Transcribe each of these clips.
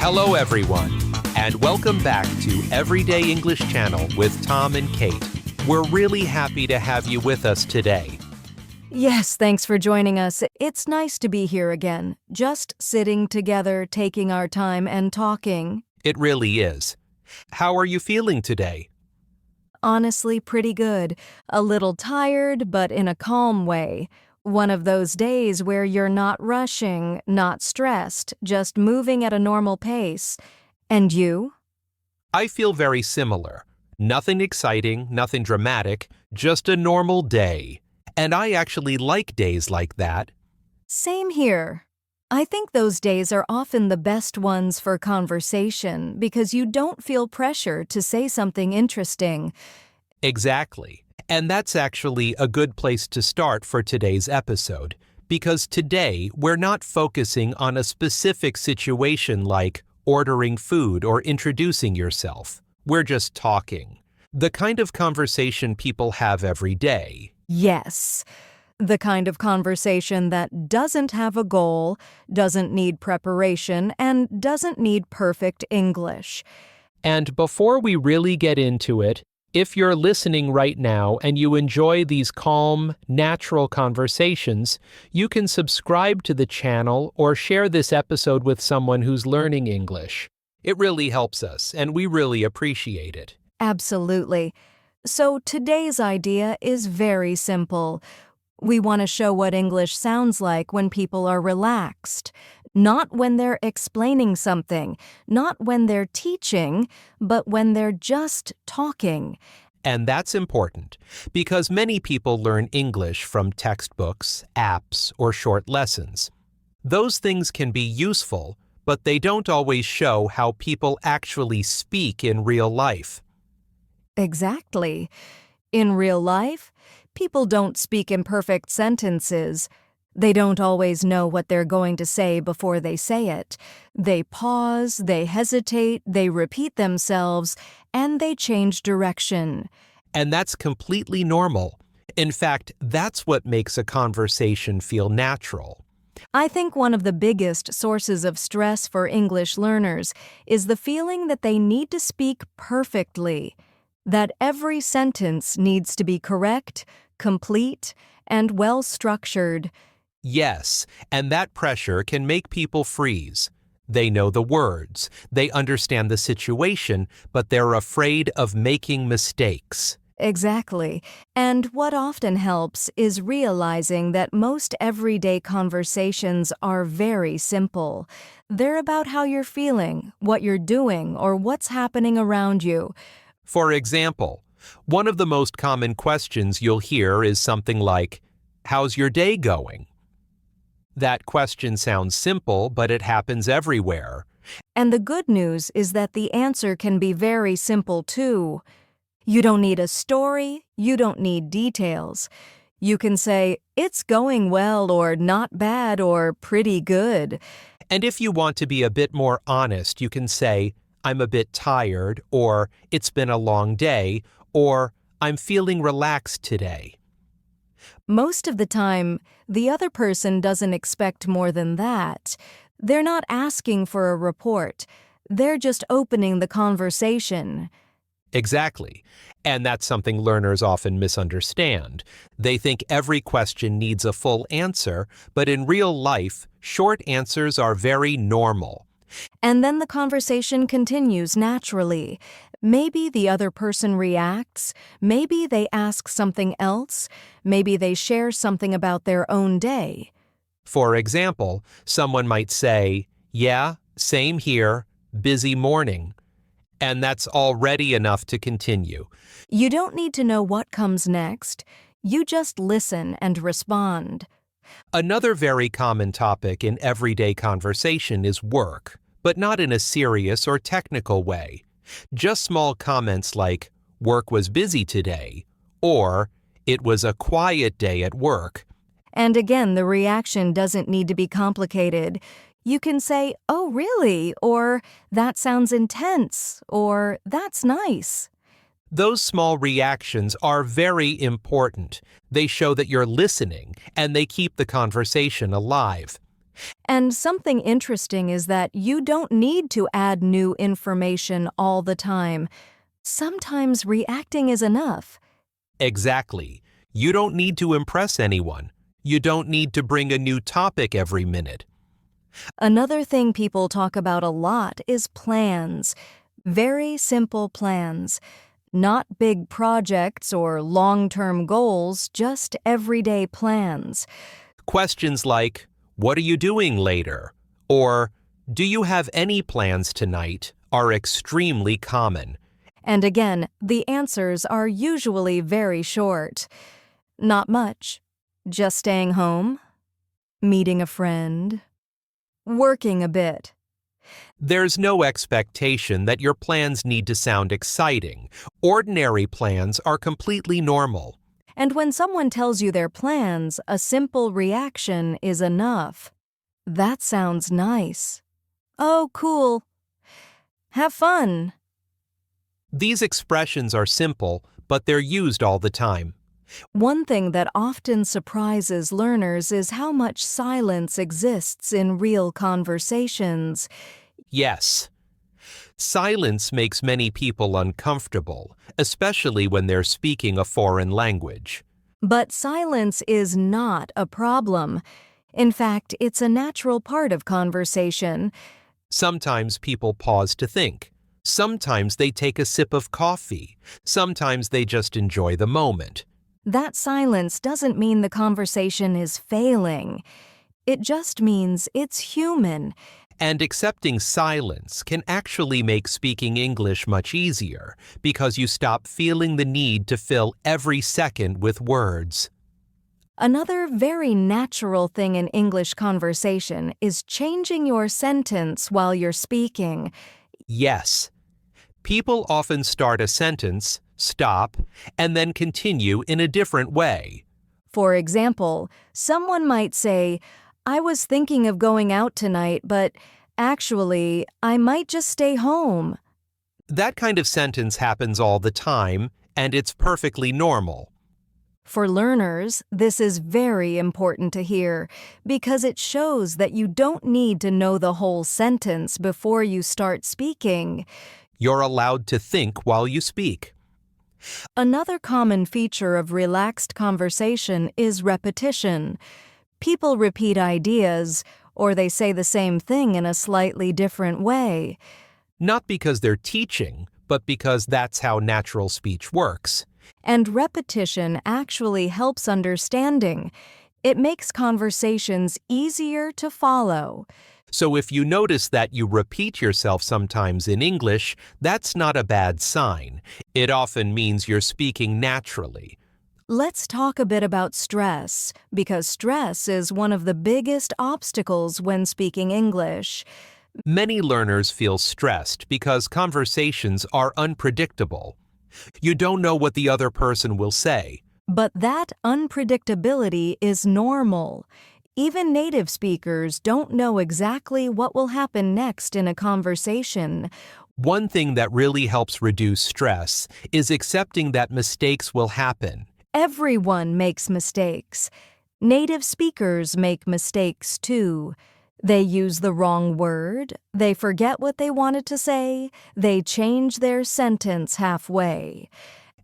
Hello, everyone, and welcome back to Everyday English Channel with Tom and Kate. We're really happy to have you with us today. Yes, thanks for joining us. It's nice to be here again, just sitting together, taking our time and talking. It really is. How are you feeling today? Honestly, pretty good. A little tired, but in a calm way. One of those days where you're not rushing, not stressed, just moving at a normal pace. And you? I feel very similar. Nothing exciting, nothing dramatic, just a normal day. And I actually like days like that. Same here. I think those days are often the best ones for conversation because you don't feel pressure to say something interesting. Exactly. And that's actually a good place to start for today's episode, because today we're not focusing on a specific situation like ordering food or introducing yourself. We're just talking. The kind of conversation people have every day. Yes, the kind of conversation that doesn't have a goal, doesn't need preparation, and doesn't need perfect English. And before we really get into it, if you're listening right now and you enjoy these calm, natural conversations, you can subscribe to the channel or share this episode with someone who's learning English. It really helps us, and we really appreciate it. Absolutely. So today's idea is very simple. We want to show what English sounds like when people are relaxed. Not when they're explaining something, not when they're teaching, but when they're just talking. And that's important, because many people learn English from textbooks, apps, or short lessons. Those things can be useful, but they don't always show how people actually speak in real life. Exactly. In real life, people don't speak in perfect sentences. They don't always know what they're going to say before they say it. They pause, they hesitate, they repeat themselves, and they change direction. And that's completely normal. In fact, that's what makes a conversation feel natural. I think one of the biggest sources of stress for English learners is the feeling that they need to speak perfectly, that every sentence needs to be correct, complete, and well-structured. Yes, and that pressure can make people freeze. They know the words, they understand the situation, but they're afraid of making mistakes. Exactly. And what often helps is realizing that most everyday conversations are very simple. They're about how you're feeling, what you're doing, or what's happening around you. For example, one of the most common questions you'll hear is something like, "How's your day going?" That question sounds simple, but it happens everywhere. And the good news is that the answer can be very simple too. You don't need a story, you don't need details. You can say, "It's going well," or "not bad," or "pretty good." And if you want to be a bit more honest, you can say, "I'm a bit tired," or "It's been a long day," or "I'm feeling relaxed today." Most of the time, the other person doesn't expect more than that. They're not asking for a report. They're just opening the conversation. Exactly. And that's something learners often misunderstand. They think every question needs a full answer, but in real life, short answers are very normal. And then the conversation continues naturally. Maybe the other person reacts, maybe they ask something else, maybe they share something about their own day. For example, someone might say, "Yeah, same here, busy morning." And that's already enough to continue. You don't need to know what comes next. You just listen and respond. Another very common topic in everyday conversation is work, but not in a serious or technical way. Just small comments like, "Work was busy today," or "It was a quiet day at work." And again, the reaction doesn't need to be complicated. You can say, "Oh, really?" or "That sounds intense," or "That's nice." Those small reactions are very important. They show that you're listening, and they keep the conversation alive. And something interesting is that you don't need to add new information all the time. Sometimes reacting is enough. Exactly. You don't need to impress anyone. You don't need to bring a new topic every minute. Another thing people talk about a lot is plans. Very simple plans. Not big projects or long-term goals, just everyday plans. Questions like, "What are you doing later?" or "Do you have any plans tonight?" are extremely common. And again, the answers are usually very short. Not much. Just staying home, meeting a friend, working a bit. There's no expectation that your plans need to sound exciting. Ordinary plans are completely normal. And when someone tells you their plans, a simple reaction is enough. That sounds nice. Oh, cool. Have fun. These expressions are simple, but they're used all the time. One thing that often surprises learners is how much silence exists in real conversations. Yes. Silence makes many people uncomfortable, especially when they're speaking a foreign language. But silence is not a problem. In fact, it's a natural part of conversation. Sometimes people pause to think. Sometimes they take a sip of coffee. Sometimes they just enjoy the moment. That silence doesn't mean the conversation is failing. It just means it's human. And accepting silence can actually make speaking English much easier because you stop feeling the need to fill every second with words. Another very natural thing in English conversation is changing your sentence while you're speaking. Yes. People often start a sentence, stop, and then continue in a different way. For example, someone might say, "I was thinking of going out tonight, but actually, I might just stay home." That kind of sentence happens all the time, and it's perfectly normal. For learners, this is very important to hear because it shows that you don't need to know the whole sentence before you start speaking. You're allowed to think while you speak. Another common feature of relaxed conversation is repetition. People repeat ideas, or they say the same thing in a slightly different way. Not because they're teaching, but because that's how natural speech works. And repetition actually helps understanding. It makes conversations easier to follow. So if you notice that you repeat yourself sometimes in English, that's not a bad sign. It often means you're speaking naturally. Let's talk a bit about stress, because stress is one of the biggest obstacles when speaking English. Many learners feel stressed because conversations are unpredictable. You don't know what the other person will say. But that unpredictability is normal. Even native speakers don't know exactly what will happen next in a conversation. One thing that really helps reduce stress is accepting that mistakes will happen. Everyone makes mistakes. Native speakers make mistakes too. They use the wrong word, they forget what they wanted to say, they change their sentence halfway.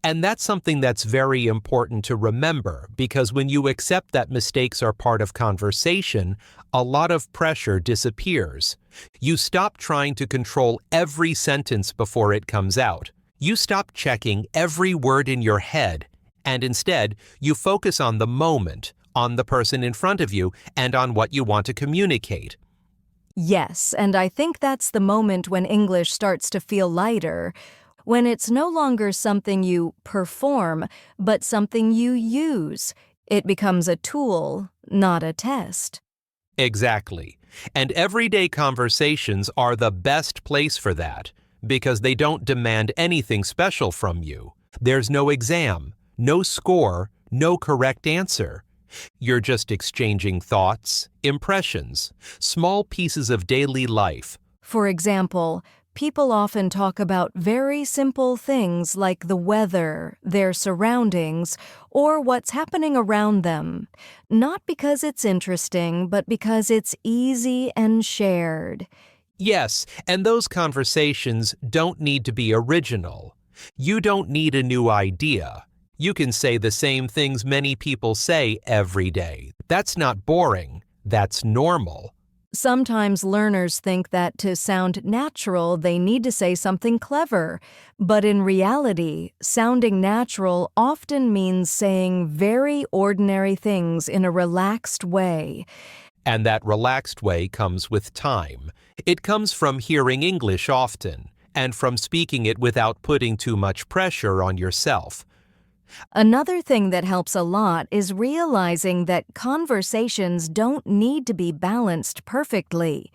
And that's something that's very important to remember because when you accept that mistakes are part of conversation, a lot of pressure disappears. You stop trying to control every sentence before it comes out. You stop checking every word in your head, and instead, you focus on the moment, on the person in front of you, and on what you want to communicate. Yes, and I think that's the moment when English starts to feel lighter. When it's no longer something you perform, but something you use. It becomes a tool, not a test. Exactly. And everyday conversations are the best place for that because they don't demand anything special from you. There's no exam, no score, no correct answer. You're just exchanging thoughts, impressions, small pieces of daily life. For example, People often talk about very simple things like the weather, their surroundings, or what's happening around them, not because it's interesting, but because it's easy and shared. Yes, and those conversations don't need to be original. You don't need a new idea. You can say the same things many people say every day. That's not boring. That's normal. Sometimes learners think that to sound natural, they need to say something clever. But in reality, sounding natural often means saying very ordinary things in a relaxed way. And that relaxed way comes with time. It comes from hearing English often, and from speaking it without putting too much pressure on yourself. Another thing that helps a lot is realizing that conversations don't need to be balanced perfectly.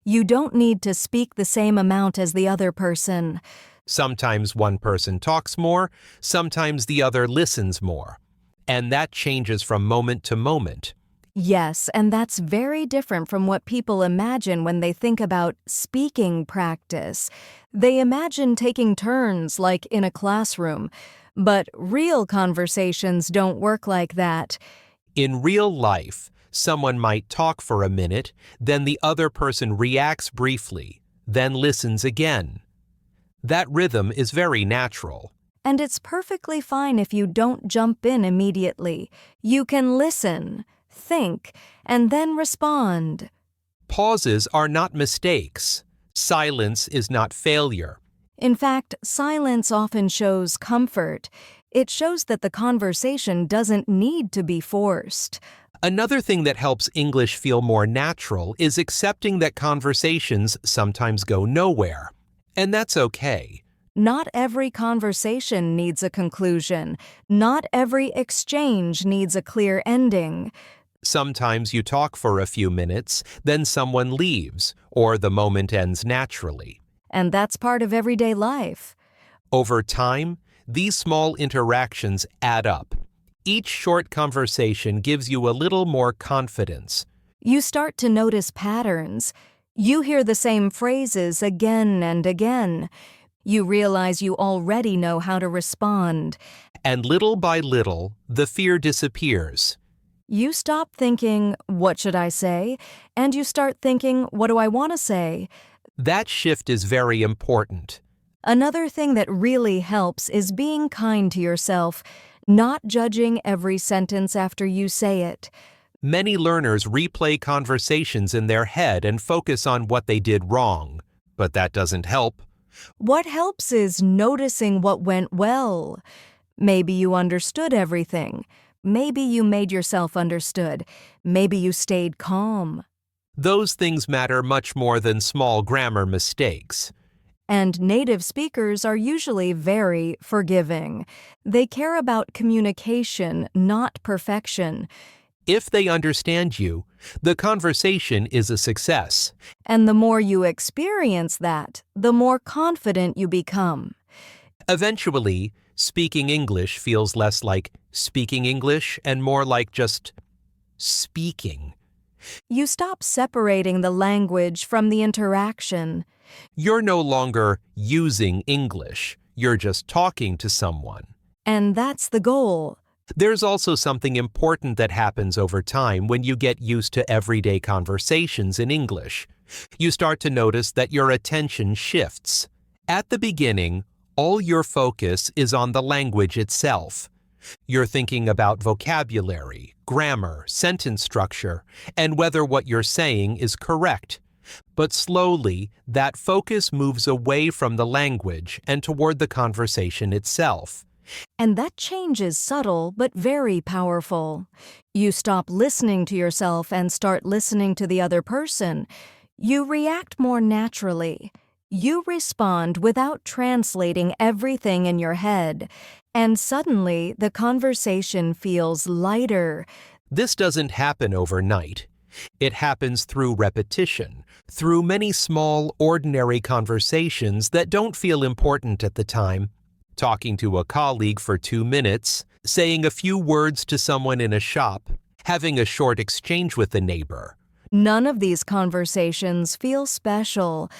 You don't need to speak the same amount as the other person. Sometimes one person talks more, sometimes the other listens more. And that changes from moment to moment. Yes, and that's very different from what people imagine when they think about speaking practice. They imagine taking turns like in a classroom. But real conversations don't work like that. In real life, someone might talk for a minute, then the other person reacts briefly, then listens again. That rhythm is very natural. And it's perfectly fine if you don't jump in immediately. You can listen, think, and then respond. Pauses are not mistakes. Silence is not failure. In fact, silence often shows comfort. It shows that the conversation doesn't need to be forced. Another thing that helps English feel more natural is accepting that conversations sometimes go nowhere. And that's okay. Not every conversation needs a conclusion. Not every exchange needs a clear ending. Sometimes you talk for a few minutes, then someone leaves, or the moment ends naturally. And that's part of everyday life. Over time, these small interactions add up. Each short conversation gives you a little more confidence. You start to notice patterns. You hear the same phrases again and again. You realize you already know how to respond. And little by little, the fear disappears. You stop thinking, what should I say? And you start thinking, what do I want to say? That shift is very important. Another thing that really helps is being kind to yourself, not judging every sentence after you say it. Many learners replay conversations in their head and focus on what they did wrong, but that doesn't help. What helps is noticing what went well. Maybe you understood everything. Maybe you made yourself understood. Maybe you stayed calm. Those things matter much more than small grammar mistakes. And native speakers are usually very forgiving. They care about communication, not perfection. If they understand you, the conversation is a success. And the more you experience that, the more confident you become. Eventually, speaking English feels less like speaking English and more like just speaking. You stop separating the language from the interaction. You're no longer using English. You're just talking to someone. And that's the goal. There's also something important that happens over time when you get used to everyday conversations in English. You start to notice that your attention shifts. At the beginning, all your focus is on the language itself. You're thinking about vocabulary, grammar, sentence structure, and whether what you're saying is correct. But slowly, that focus moves away from the language and toward the conversation itself. And that change is subtle but very powerful. You stop listening to yourself and start listening to the other person. You react more naturally. You respond without translating everything in your head. And suddenly, the conversation feels lighter. This doesn't happen overnight. It happens through repetition, through many small, ordinary conversations that don't feel important at the time. Talking to a colleague for 2 minutes, saying a few words to someone in a shop, having a short exchange with a neighbor. None of these conversations feel special,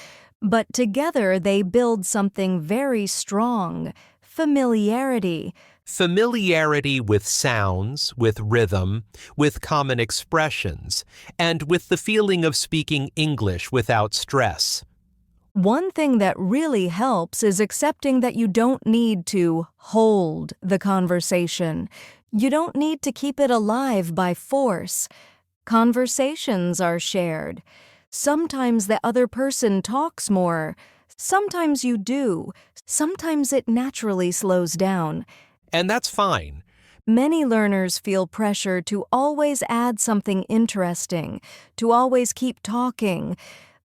But together they build something very strong: familiarity. Familiarity with sounds, with rhythm, with common expressions, and with the feeling of speaking English without stress. One thing that really helps is accepting that you don't need to hold the conversation. You don't need to keep it alive by force. Conversations are shared. Sometimes the other person talks more. Sometimes you do. Sometimes it naturally slows down. And that's fine. Many learners feel pressure to always add something interesting, to always keep talking.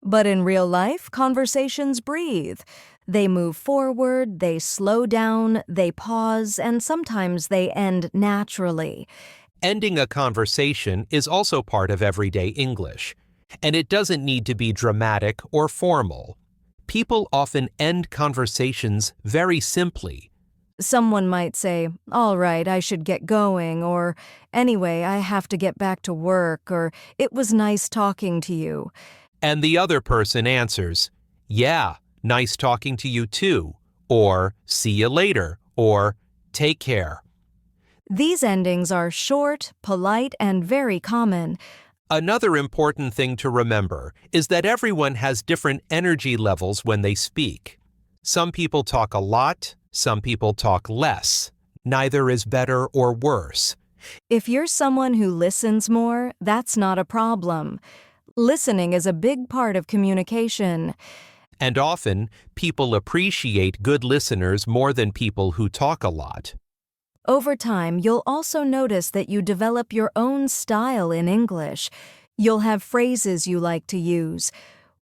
But in real life, conversations breathe. They move forward, they slow down, they pause, and sometimes they end naturally. Ending a conversation is also part of everyday English, and it doesn't need to be dramatic or formal. People often end conversations very simply. Someone might say, "All right, I should get going," or "Anyway, I have to get back to work," or "It was nice talking to you." And the other person answers, "Yeah, nice talking to you too," or "See you later," or "Take care." These endings are short, polite, and very common. Another important thing to remember is that everyone has different energy levels when they speak. Some people talk a lot, some people talk less. Neither is better or worse. If you're someone who listens more, that's not a problem. Listening is a big part of communication. And often, people appreciate good listeners more than people who talk a lot. Over time, you'll also notice that you develop your own style in English. You'll have phrases you like to use,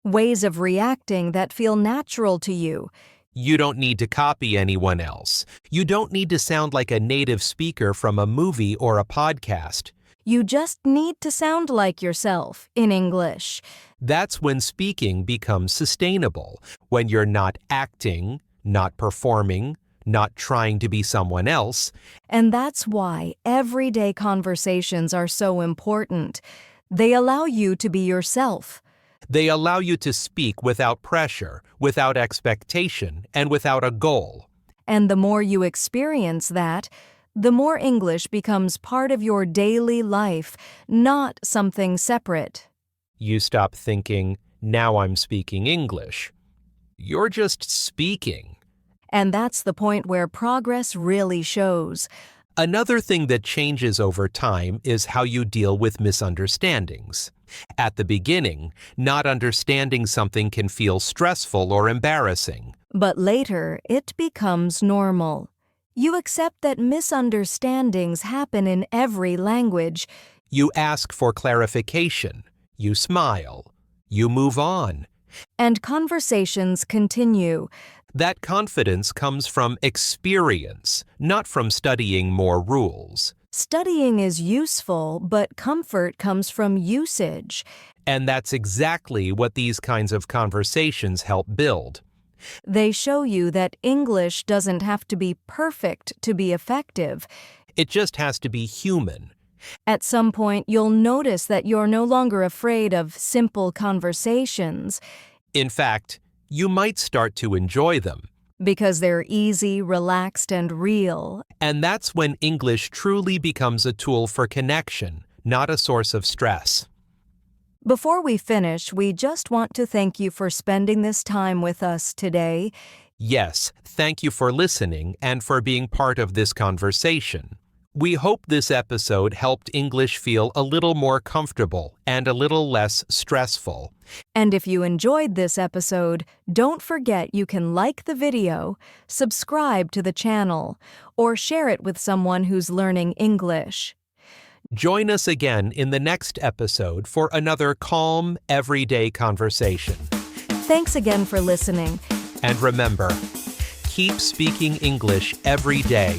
ways of reacting that feel natural to you. You don't need to copy anyone else. You don't need to sound like a native speaker from a movie or a podcast. You just need to sound like yourself in English. That's when speaking becomes sustainable, when you're not acting, not performing, not trying to be someone else. And that's why everyday conversations are so important. They allow you to be yourself. They allow you to speak without pressure, without expectation, and without a goal. And the more you experience that, the more English becomes part of your daily life, not something separate. You stop thinking, "Now I'm speaking English." You're just speaking. And that's the point where progress really shows. Another thing that changes over time is how you deal with misunderstandings. At the beginning, not understanding something can feel stressful or embarrassing. But later, it becomes normal. You accept that misunderstandings happen in every language. You ask for clarification. You smile. You move on. And conversations continue. That confidence comes from experience, not from studying more rules. Studying is useful, but comfort comes from usage. And that's exactly what these kinds of conversations help build. They show you that English doesn't have to be perfect to be effective. It just has to be human. At some point, you'll notice that you're no longer afraid of simple conversations. In fact, you might start to enjoy them. Because they're easy, relaxed, and real. And that's when English truly becomes a tool for connection, not a source of stress. Before we finish, we just want to thank you for spending this time with us today. Yes, thank you for listening and for being part of this conversation. We hope this episode helped English feel a little more comfortable and a little less stressful. And if you enjoyed this episode, don't forget you can like the video, subscribe to the channel, or share it with someone who's learning English. Join us again in the next episode for another calm, everyday conversation. Thanks again for listening. And remember, keep speaking English every day.